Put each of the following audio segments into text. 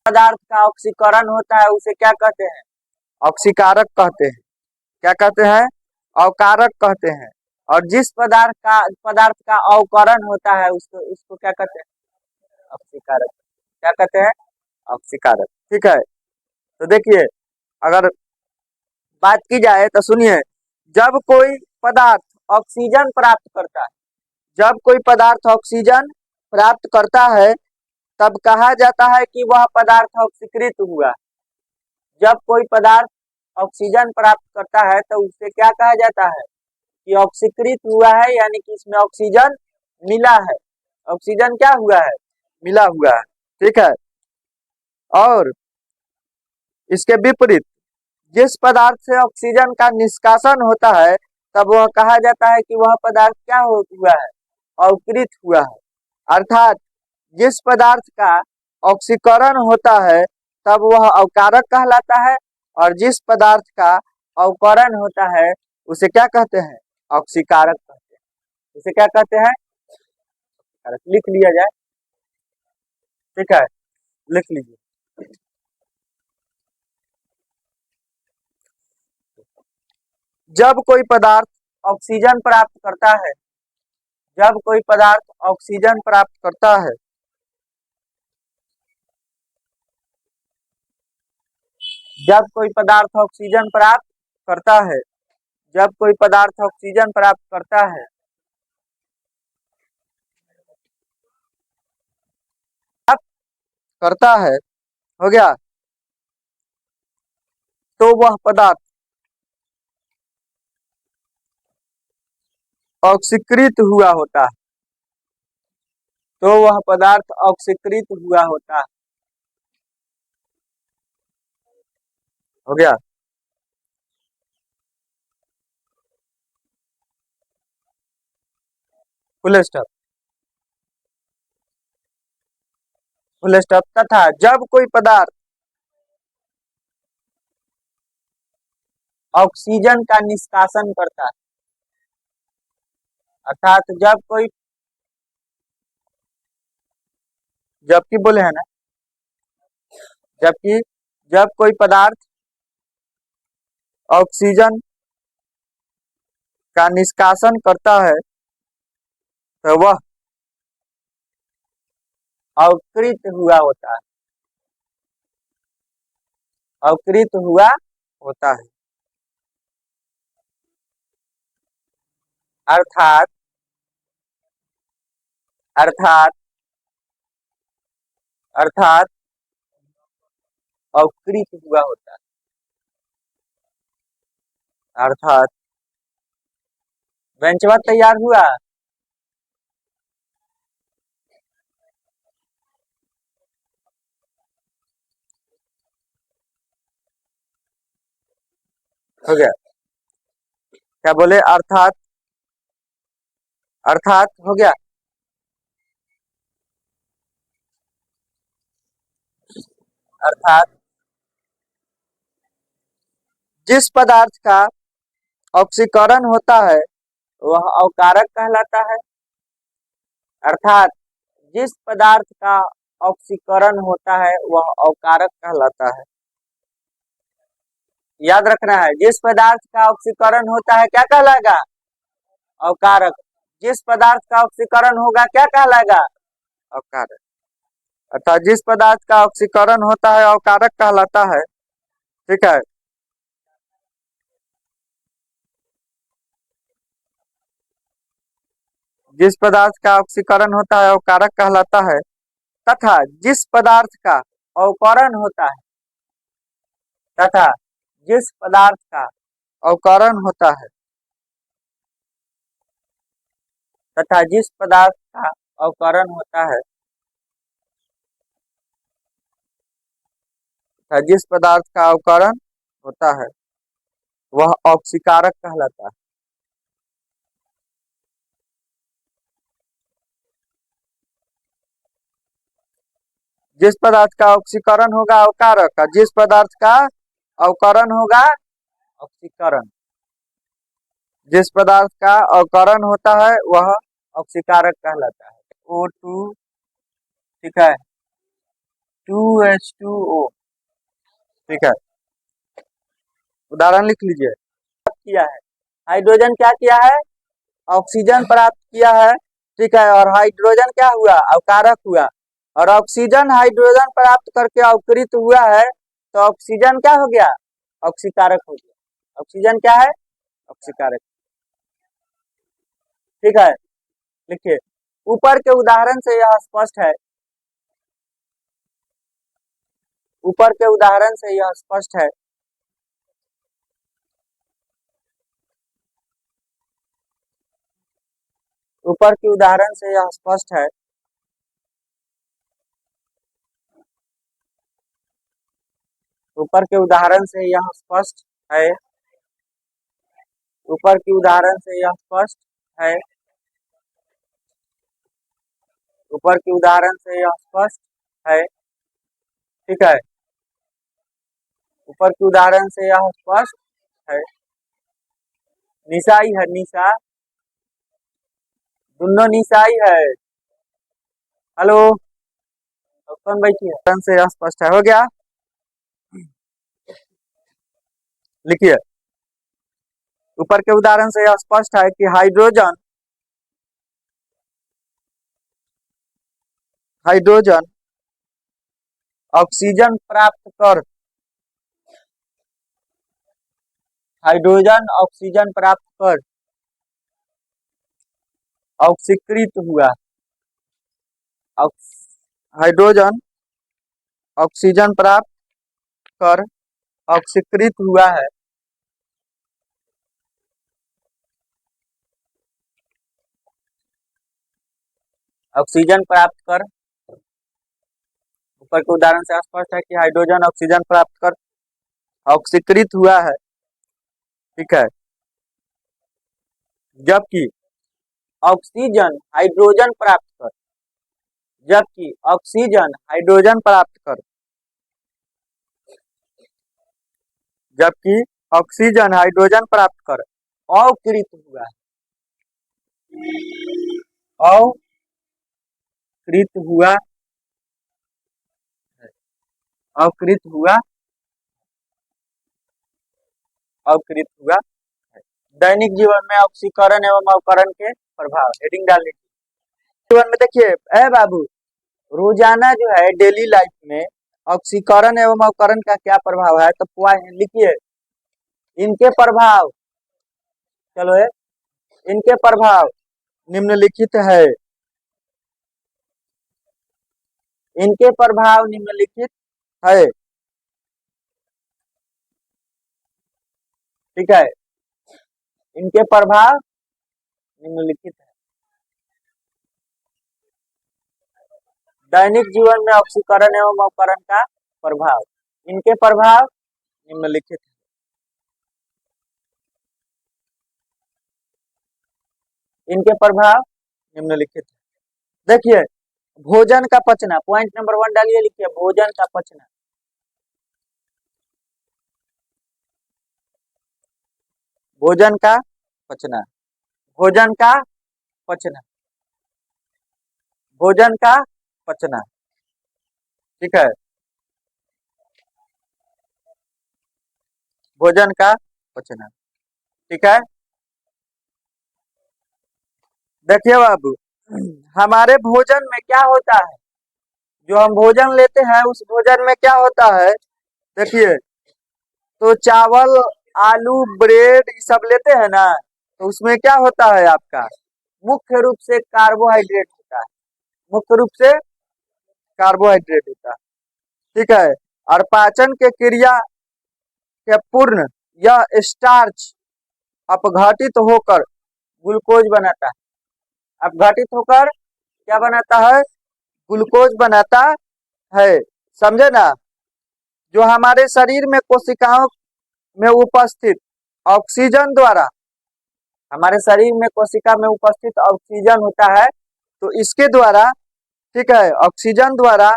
पदार्थ का ऑक्सीकरण होता है उसे क्या कहते हैं? ऑक्सीकारक कहते हैं। क्या कहते हैं? अवकारक कहते हैं। और जिस पदार्थ का अवकरण होता है उसको उसको क्या कहते हैं? ऑक्सीकारक। क्या कहते हैं? ऑक्सीकारक। ठीक है। तो देखिए, अगर बात की जाए तो सुनिए, जब कोई पदार्थ ऑक्सीजन प्राप्त करता है, जब कोई पदार्थ ऑक्सीजन प्राप्त करता है तब कहा जाता है कि वह पदार्थ ऑक्सीकृत हुआ। जब कोई पदार्थ ऑक्सीजन प्राप्त करता है तो उसे क्या कहा जाता है? कि ऑक्सीकृत हुआ है, यानी कि इसमें ऑक्सीजन मिला है। ऑक्सीजन क्या हुआ है? मिला हुआ है। ठीक है। और इसके विपरीत जिस पदार्थ से ऑक्सीजन का निष्कासन होता है तब वह कहा जाता है कि वह पदार्थ क्या हुआ है? अवकृत हुआ है। अर्थात जिस पदार्थ का ऑक्सीकरण होता है तब वह अवकारक कहलाता है, और जिस पदार्थ का अवकरण होता है उसे क्या कहते हैं? ऑक्सीकारक कहते हैं। उसे क्या कहते हैं? लिख लिया जाए। ठीक है, लिख लीजिए। जब कोई पदार्थ ऑक्सीजन प्राप्त करता है, जब कोई पदार्थ ऑक्सीजन प्राप्त करता है, जब कोई पदार्थ ऑक्सीजन प्राप्त करता है, जब कोई पदार्थ ऑक्सीजन प्राप्त करता है, करता है, हो गया, तो वह पदार्थ ऑक्सीकृत हुआ होता है। तो वह पदार्थ ऑक्सीकृत हुआ होता है। हो गया। Full stop. Full stop. तथा जब कोई पदार्थ ऑक्सीजन का निष्कासन करता है, अर्थात जबकि बोले है ना, जबकि जब कोई पदार्थ ऑक्सीजन का निष्कासन करता है तो वह अवकृत हुआ होता है। अवकृत हुआ होता है। अर्थात अर्थात अर्थात अवकृत हुआ होता है। अर्थात बेंचवा तैयार हुआ। हो गया। क्या बोले? अर्थात। अर्थात हो गया। अर्थात जिस पदार्थ का ऑक्सीकरण होता है वह अवकारक कहलाता है। अर्थात जिस पदार्थ का ऑक्सीकरण होता है वह अवकारक कहलाता है। याद रखना है, जिस पदार्थ का ऑक्सीकरण होता है क्या कहलाएगा? अवकारक। जिस पदार्थ का ऑक्सीकरण होगा क्या कहलाएगा? अवकारक। अर्थात जिस पदार्थ का ऑक्सीकरण होता है अवकारक कहलाता है। ठीक है। जिस पदार्थ का ऑक्सीकरण होता है अवकारक कहलाता है। तथा जिस पदार्थ का अवकरण होता है तथा जिस पदार्थ का अवकरण होता है तथा जिस पदार्थ का अवकरण होता है तथा जिस पदार्थ का अवकरण होता है वह ऑक्सीकारक कहलाता है। जिस पदार्थ का ऑक्सीकरण होगा अवकारक, जिस पदार्थ का अवकरण होगा ऑक्सीकरण। जिस पदार्थ का अवकरण होता है वह ऑक्सीकारक कहलाता है। O2। ठीक है। 2H2O। ठीक है, उदाहरण लिख लीजिए। किया है, हाइड्रोजन क्या किया है, ऑक्सीजन प्राप्त किया है। ठीक है, और हाइड्रोजन क्या हुआ, अवकारक हुआ। और ऑक्सीजन हाइड्रोजन प्राप्त करके अवकृत हुआ है, तो ऑक्सीजन क्या हो गया, ऑक्सीकारक हो गया। ऑक्सीजन क्या है, ऑक्सीकारक। ठीक है, लिखिए। ऊपर के उदाहरण से यह स्पष्ट है, ऊपर के उदाहरण से यह स्पष्ट है ऊपर के उदाहरण से यह स्पष्ट है ऊपर के उदाहरण से यह स्पष्ट है ऊपर के उदाहरण से यह स्पष्ट है ऊपर के उदाहरण से यह स्पष्ट है। ठीक है, ऊपर के उदाहरण से यह स्पष्ट है। निशाई है, निशा, दोनों निशाई है। हेलो, कौन बैठी है, उदाहरण से यह स्पष्ट है, हो गया। लिखिए, ऊपर के उदाहरण से यह स्पष्ट है कि हाइड्रोजन हाइड्रोजन ऑक्सीजन प्राप्त कर हाइड्रोजन ऑक्सीजन प्राप्त कर ऑक्सीकृत हुआ। हाइड्रोजन ऑक्सीजन प्राप्त कर ऑक्सीकृत हुआ है। ऑक्सीजन प्राप्त कर, ऊपर के उदाहरण से स्पष्ट है कि हाइड्रोजन ऑक्सीजन प्राप्त कर ऑक्सीकृत हुआ है। ठीक है, जबकि ऑक्सीजन हाइड्रोजन प्राप्त कर जबकि ऑक्सीजन हाइड्रोजन प्राप्त कर जबकि ऑक्सीजन हाइड्रोजन प्राप्त कर अवकृत हुआ है। अवकृत हुआ अवकृत हुआ अवकृत हुआ। दैनिक जीवन में ऑक्सीकरण एवं अवकरण के प्रभाव, हेडिंग डाल लीजिए। जीवन में देखिए, ए बाबू, रोजाना जो है डेली लाइफ में ऑक्सीकरण एवं अवकरण का क्या प्रभाव है, तो लिखिए इनके प्रभाव। चलो है, इनके प्रभाव निम्नलिखित है। इनके प्रभाव निम्नलिखित है। ठीक है, इनके प्रभाव निम्नलिखित है। दैनिक जीवन में ऑक्सीकरण एवं अवकरण का प्रभाव, इनके प्रभाव निम्नलिखित है। इनके प्रभाव निम्नलिखित है। देखिए, भोजन का पचना, पॉइंट नंबर 1 डालिए, लिखिए भोजन का पचना। भोजन का पचना, भोजन का पचना, भोजन का पचना। ठीक है, भोजन का पचना। ठीक है, देखिए बाबू, हमारे भोजन में क्या होता है, जो हम भोजन लेते हैं उस भोजन में क्या होता है। देखिए, तो चावल, आलू, ब्रेड ये सब लेते हैं ना, तो उसमें क्या होता है आपका, मुख्य रूप से कार्बोहाइड्रेट होता है। मुख्य रूप से कार्बोहाइड्रेट होता है। ठीक है, और पाचन के क्रिया के पूर्ण यह स्टार्च अपघटित होकर ग्लूकोज बनाता है। अपघटित होकर क्या बनाता है, ग्लूकोज बनाता है। समझे ना, जो हमारे शरीर में कोशिकाओं में उपस्थित ऑक्सीजन द्वारा, हमारे शरीर में कोशिका में उपस्थित ऑक्सीजन होता है, तो इसके द्वारा, ठीक है, ऑक्सीजन द्वारा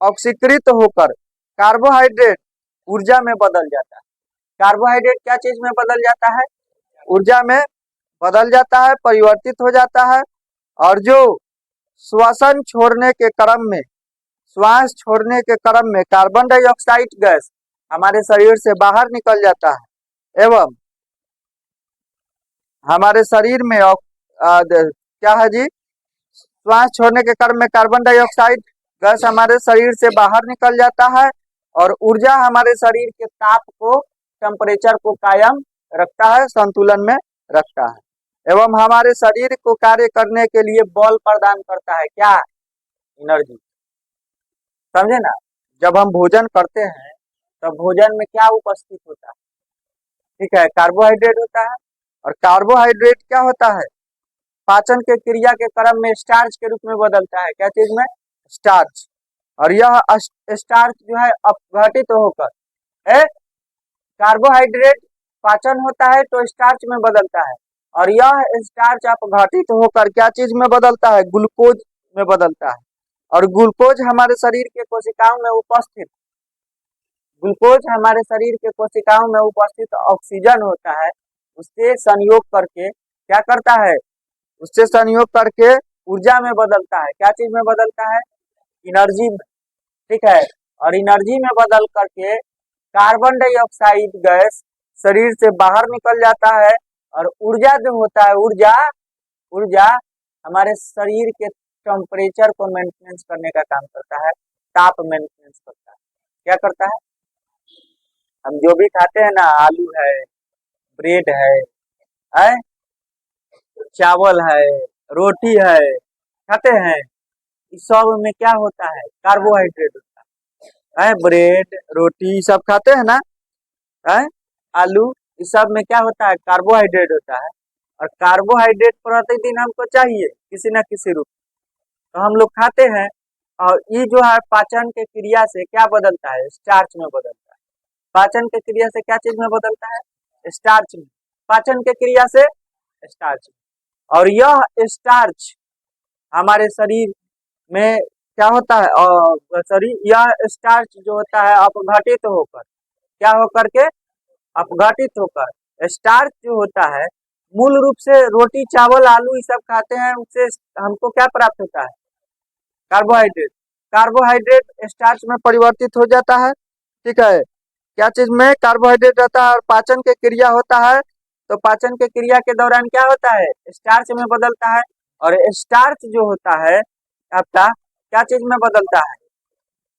ऑक्सीकृत होकर कार्बोहाइड्रेट ऊर्जा में बदल जाता है। कार्बोहाइड्रेट क्या चीज में बदल जाता है, ऊर्जा में बदल जाता है, परिवर्तित हो जाता है। और जो श्वसन छोड़ने के क्रम में श्वास छोड़ने के क्रम में कार्बन डाइऑक्साइड गैस हमारे शरीर से बाहर निकल जाता है एवं हमारे शरीर में क्या है जी, श्वास छोड़ने के क्रम में कार्बन डाइऑक्साइड गैस हमारे शरीर से बाहर निकल जाता है और ऊर्जा हमारे शरीर के ताप को, टेम्परेचर को कायम रखता है, संतुलन में रखता है एवं हमारे शरीर को कार्य करने के लिए बल प्रदान करता है। क्या? एनर्जी। समझे ना? जब हम भोजन करते हैं तब भोजन में क्या उपस्थित होता है? ठीक है, कार्बोहाइड्रेट होता है। और कार्बोहाइड्रेट क्या होता है? पाचन के क्रिया के क्रम में स्टार्च के रूप में बदलता है। क्या चीज में? स्टार्च। और यह स्टार्च जो है अपघटित होकर कार्बोहाइड्रेट पाचन होता है तो स्टार्च में बदलता है और यह स्टार्च अपघटित होकर क्या चीज में बदलता है? ग्लूकोज में बदलता है। और ग्लूकोज हमारे शरीर के कोशिकाओं में उपस्थित ऑक्सीजन होता है, उससे संयोग करके क्या करता है? उससे संयोग करके ऊर्जा में बदलता है। क्या चीज में बदलता है? एनर्जी में। ठीक है, और एनर्जी में बदल करके कार्बन डाइऑक्साइड गैस शरीर से बाहर निकल जाता है और ऊर्जा जो होता है, ऊर्जा हमारे शरीर के टेम्परेचर को मेंटेनेंस करने का काम करता है, ताप मेंटेनेंस करता है। क्या करता है? हम जो भी खाते हैं ना, आलू है, ब्रेड है, चावल है, रोटी है, खाते हैं, इस सब में क्या होता है? कार्बोहाइड्रेट होता है। ब्रेड, रोटी सब खाते हैं ना, है, आलू, इस सब में क्या होता है? कार्बोहाइड्रेट होता है। और कार्बोहाइड्रेट प्रतिदिन हमको चाहिए किसी न किसी रूप, तो हम लोग खाते हैं और ये जो है पाचन के क्रिया से क्या बदलता है? स्टार्च में बदलता है। पाचन के क्रिया से क्या चीज में बदलता है? स्टार्च में। पाचन के क्रिया से स्टार्च में। और यह स्टार्च हमारे शरीर में क्या होता है? और शरीर यह स्टार्च जो होता है अपघटित होकर क्या होकर के? अपघटित होकर स्टार्च जो होता है, मूल रूप से रोटी, चावल, आलू ये सब खाते हैं, उससे हमको क्या प्राप्त होता है? कार्बोहाइड्रेट। कार्बोहाइड्रेट स्टार्च में परिवर्तित हो जाता है। ठीक है, क्या चीज में? कार्बोहाइड्रेट रहता है और पाचन के क्रिया होता है, तो पाचन के क्रिया के दौरान क्या होता है? स्टार्च में बदलता है। और स्टार्च जो होता है आपका क्या चीज में बदलता है?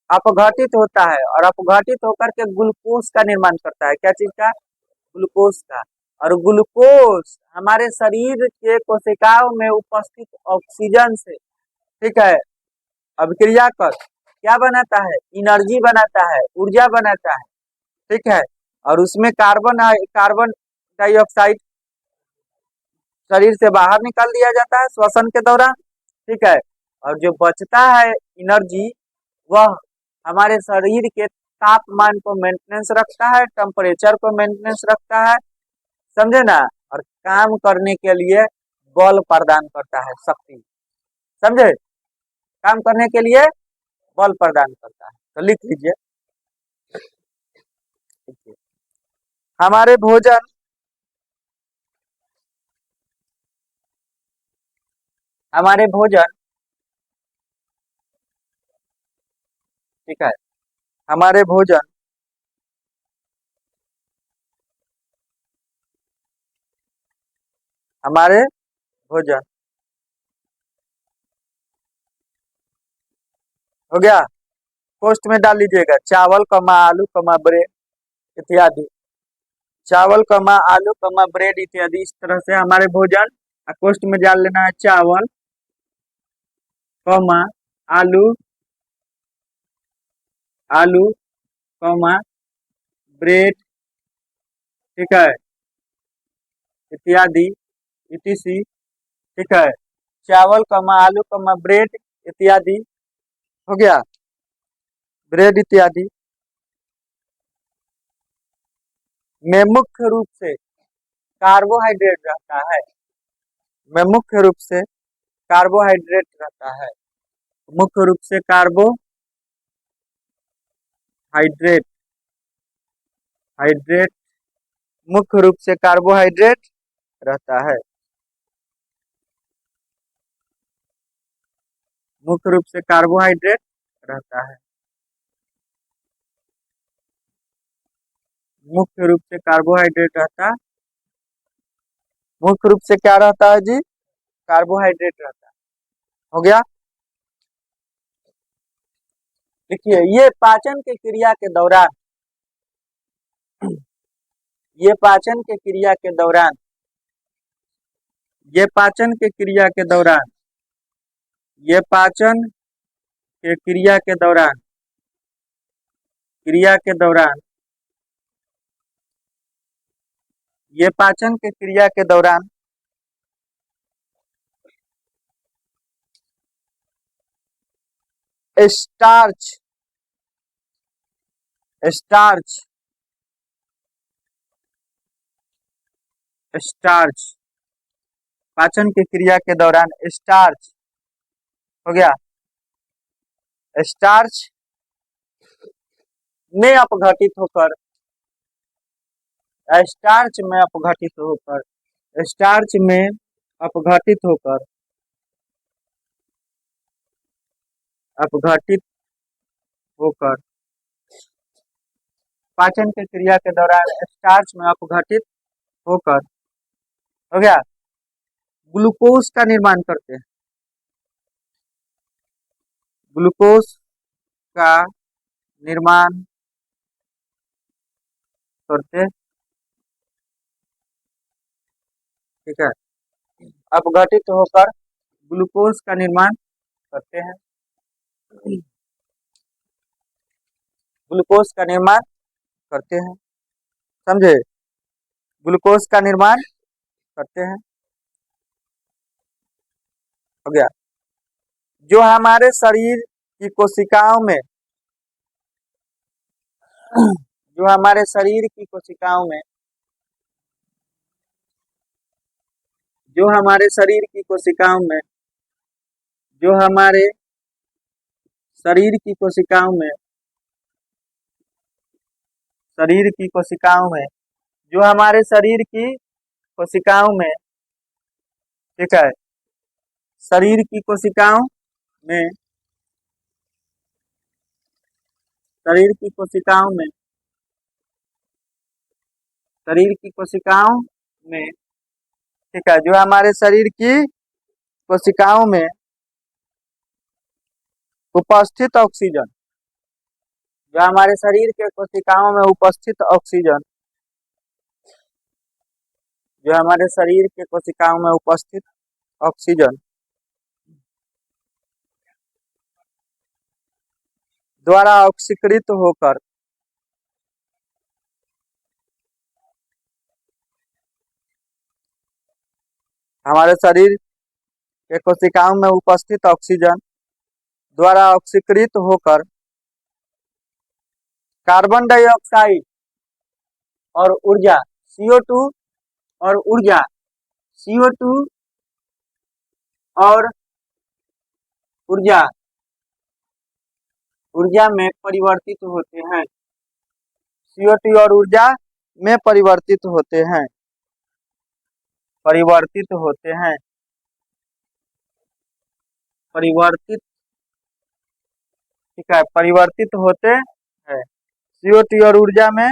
अपघटित होता है और अपघटित होकर के ग्लूकोज का निर्माण करता है। क्या चीज का? ग्लूकोज का। और ग्लूकोज हमारे शरीर के कोशिकाओं में उपस्थित ऑक्सीजन से, ठीक है, अभिक्रिया कर क्या बनाता है? एनर्जी बनाता है, ऊर्जा बनाता है। ठीक है, और उसमें कार्बन डाइऑक्साइड शरीर से बाहर निकाल दिया जाता है श्वसन के दौरान। ठीक है, और जो बचता है एनर्जी, वह हमारे शरीर के तापमान को मेंटेनेंस रखता है, टेम्परेचर को मेंटेनेंस रखता है, समझे ना? और काम करने के लिए बल प्रदान करता है, शक्ति। समझे? काम करने के लिए बल प्रदान करता है। तो लिख लीजिए, हमारे भोजन ठीक है, हमारे भोजन हमारे भोजन हो गया। पोस्ट में डाल लीजिएगा चावल, आलू, ब्रेड इत्यादि। चावल, आलू, ब्रेड इत्यादि, इस तरह से हमारे भोजन। पोस्ट में डाल लेना है चावल, आलू, ब्रेड, ठीक है, इत्यादि, etc। ठीक है, चावल, आलू, ब्रेड इत्यादि हो गया, ब्रेड इत्यादि में मुख्य रूप से कार्बोहाइड्रेट रहता है। में मुख्य रूप से कार्बोहाइड्रेट रहता है। मुख्य रूप से कार्बोहाइड्रेट मुख्य रूप से कार्बोहाइड्रेट रहता है। मुख्य रूप से कार्बोहाइड्रेट रहता है। मुख्य रूप से कार्बोहाइड्रेट रहता है। मुख्य रूप से क्या रहता है जी? कार्बोहाइड्रेट रहता है। हो गया। देखिए ये पाचन के क्रिया के दौरान ये पाचन के क्रिया के दौरान ये पाचन के क्रिया के दौरान ये पाचन के क्रिया के दौरान ये पाचन के क्रिया के दौरान स्टार्च स्टार्च स्टार्च पाचन की क्रिया के दौरान स्टार्च हो गया। स्टार्च में अपघटित होकर स्टार्च में अपघटित होकर स्टार्च में अपघटित होकर अपघटित होकर पाचन की क्रिया के दौरान स्टार्च में अपघटित होकर हो गया ग्लूकोज का निर्माण करते हैं। ग्लूकोज का निर्माण करते, ठीक है, अपघटित होकर ग्लूकोज का निर्माण करते हैं। ग्लूकोज का निर्माण करते हैं, समझे? ग्लूकोज का निर्माण करते हैं। हो गया। जो हमारे शरीर की कोशिकाओं में जो हमारे शरीर की कोशिकाओं में जो हमारे शरीर की कोशिकाओं में जो हमारे शरीर की कोशिकाओं में शरीर की कोशिकाओं में जो हमारे शरीर की कोशिकाओं में, ठीक है, शरीर की कोशिकाओं में शरीर की कोशिकाओं में शरीर की कोशिकाओं में, ठीक है, जो हमारे शरीर की कोशिकाओं में उपस्थित ऑक्सीजन जो हमारे शरीर के कोशिकाओं में उपस्थित ऑक्सीजन जो हमारे शरीर के कोशिकाओं में उपस्थित ऑक्सीजन द्वारा ऑक्सीकृत होकर हमारे शरीर के कोशिकाओं में उपस्थित ऑक्सीजन द्वारा ऑक्सीकृत होकर कार्बन डाइऑक्साइड और ऊर्जा CO2 और ऊर्जा CO2 और ऊर्जा ऊर्जा में परिवर्तित होते हैं। CO2 और ऊर्जा में परिवर्तित होते हैं परिवर्तित होते हैं परिवर्तित, ठीक है, परिवर्तित होते हैं। CO2 और ऊर्जा में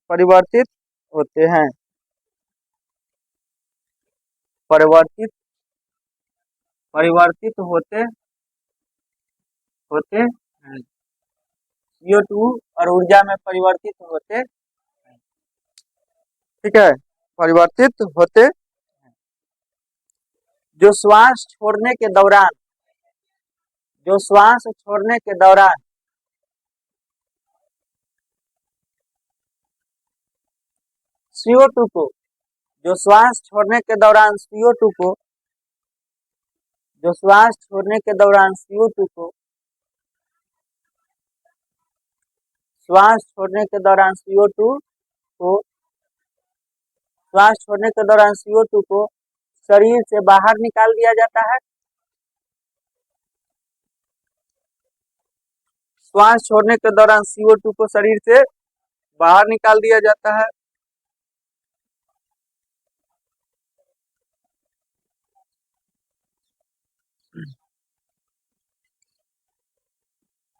परिवर्तित होते हैं परिवर्तित परिवर्तित होते होते हैं। CO2 और ऊर्जा में परिवर्तित होते, ठीक है, परिवर्तित होते जो श्वास छोड़ने के दौरान जो श्वास छोड़ने के दौरान CO2 को जो श्वास छोड़ने के दौरान CO2 को जो श्वास छोड़ने के दौरान CO2 को श्वास छोड़ने के दौरान CO2 को श्वास छोड़ने के दौरान CO2 को शरीर से बाहर निकाल दिया जाता है। श्वास छोड़ने के दौरान CO2 को शरीर से बाहर निकाल दिया जाता है।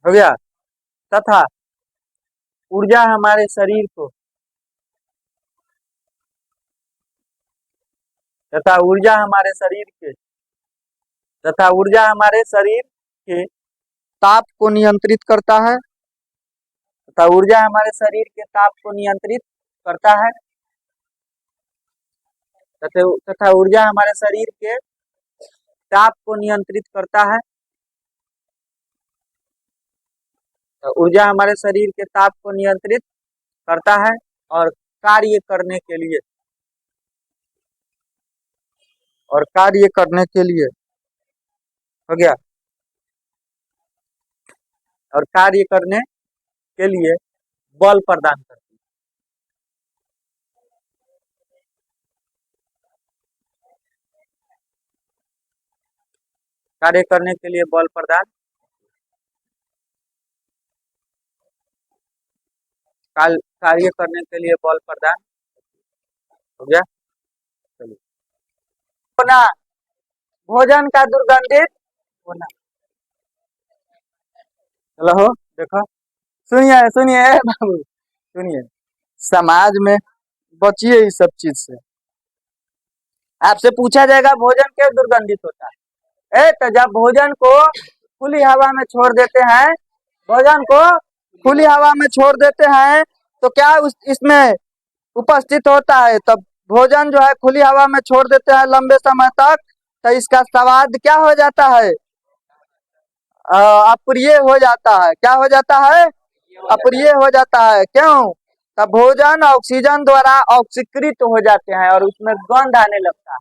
हो गया। तथा ऊर्जा हमारे शरीर को तथा ऊर्जा हमारे शरीर के तथा ऊर्जा हमारे शरीर के ताप को नियंत्रित करता है। तथा ऊर्जा हमारे शरीर के ताप को नियंत्रित करता है। तथा ऊर्जा हमारे शरीर के ताप को नियंत्रित करता है। तो ऊर्जा हमारे शरीर के ताप को नियंत्रित करता है और कार्य करने के लिए हो गया। और कार्य करने के लिए बल प्रदान करती है। कार्य करने के लिए बल प्रदान कार्य करने के लिए बल प्रदान हो गया। चलिए, होना भोजन का दुर्गंधित होना। चलो देखो, सुनिए सुनिए बाबू, सुनिए, समाज में बचिए इस सब चीज से। आपसे पूछा जाएगा भोजन क्यों दुर्गंधित होता है। तो जब भोजन को खुली हवा में छोड़ देते हैं, तो क्या इसमें उपस्थित होता है। तब भोजन जो है खुली हवा में छोड़ देते हैं लंबे समय तक, तो इसका स्वाद क्या हो जाता है, अप्रिय हो जाता है। क्या हो जाता है, अप्रिय हो जाता है। क्यों, तब भोजन ऑक्सीजन द्वारा ऑक्सीकृत हो जाते हैं और उसमें गंध आने लगता है।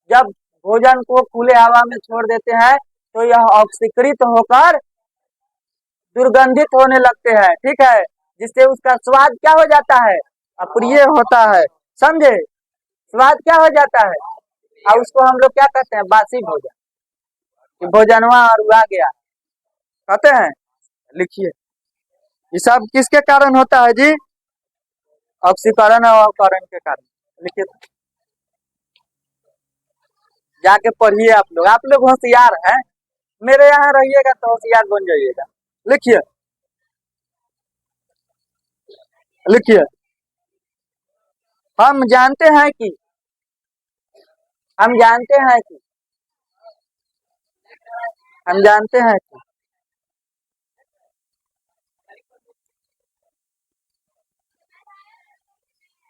जब भोजन को खुले हवा में छोड़ देते हैं तो यह ऑक्सीकृत होकर दुर्गंधित होने लगते हैं, ठीक है, जिससे उसका स्वाद क्या हो जाता है, अप्रिय होता है। समझे, स्वाद क्या हो जाता है, और उसको हम लोग क्या कहते हैं, बासी भोजन, कि भोजनवा और उड़ा गया कहते हैं। लिखिए, ये सब किसके कारण होता है जी, ऑक्सीकरण और अवकरण के कारण। लिखिए, जाके पढ़िए। आप लोग होशियार हैं, मेरे यहाँ रहिएगा तो होशियार बन जाइएगा। लिखिए लिखिए, हम जानते हैं कि हम जानते हैं कि हम जानते हैं कि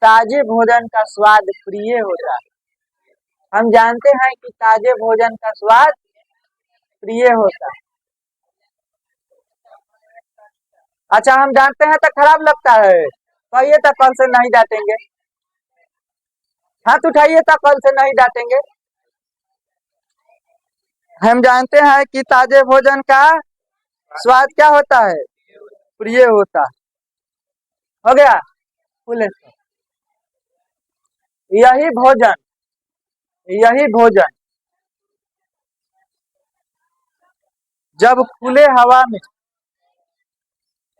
ताजे भोजन का स्वाद प्रिय होता है। हम जानते हैं कि ताजे भोजन का स्वाद प्रिय होता है। अच्छा, हम जानते हैं तो खराब लगता है, कहिए तो कल से नहीं डांटेंगे। हाथ उठाइए तो कल से नहीं डांटेंगे। हम जानते हैं कि ताजे भोजन का स्वाद क्या होता है, प्रिय होता है। हो गया, फुल स्टॉप। यही भोजन जब खुले हवा में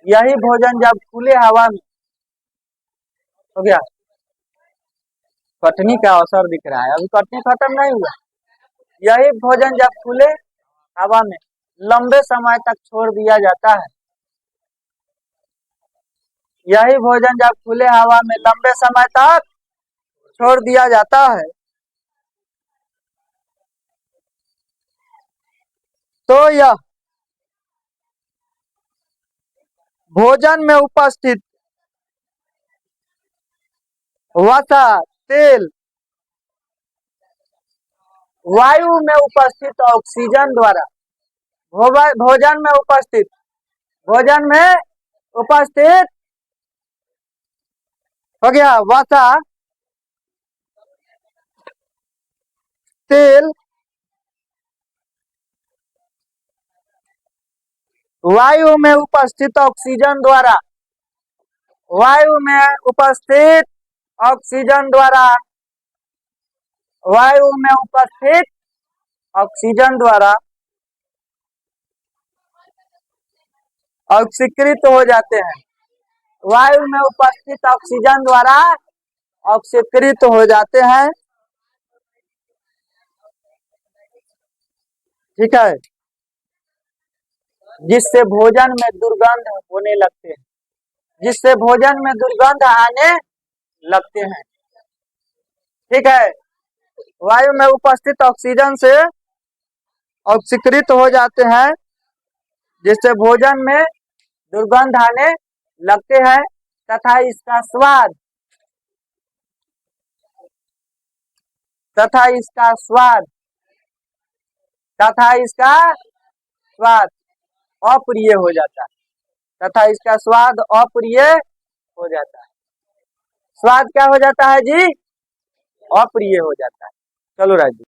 यही भोजन जब खुले हवा में हो गया। कटनी का अवसर दिख रहा है, अभी कटनी खत्म नहीं हुआ। यही भोजन जब खुले हवा में लंबे समय तक छोड़ दिया जाता है, यही भोजन जब खुले हवा में लंबे समय तक छोड़ दिया जाता है, तो यह भोजन में उपस्थित वसा, तेल, वायु में उपस्थित ऑक्सीजन द्वारा भोजन में उपस्थित हो गया वसा, तेल, वायु में उपस्थित ऑक्सीजन द्वारा वायु में उपस्थित ऑक्सीजन द्वारा वायु में उपस्थित ऑक्सीजन द्वारा ऑक्सीकृत हो जाते हैं। वायु में उपस्थित ऑक्सीजन द्वारा ऑक्सीकृत हो जाते हैं, ठीक है। जिससे भोजन में दुर्गंध होने लगते हैं, जिससे भोजन में दुर्गंध आने लगते हैं। ठीक है, वायु में उपस्थित ऑक्सीजन से ऑक्सीकृत हो जाते हैं, जिससे भोजन में दुर्गंध आने लगते हैं तथा इसका स्वाद तथा इसका स्वाद अप्रिय हो जाता है, तथा इसका स्वाद अप्रिय हो जाता है। स्वाद क्या हो जाता है जी? अप्रिय हो जाता है। चलो राजू।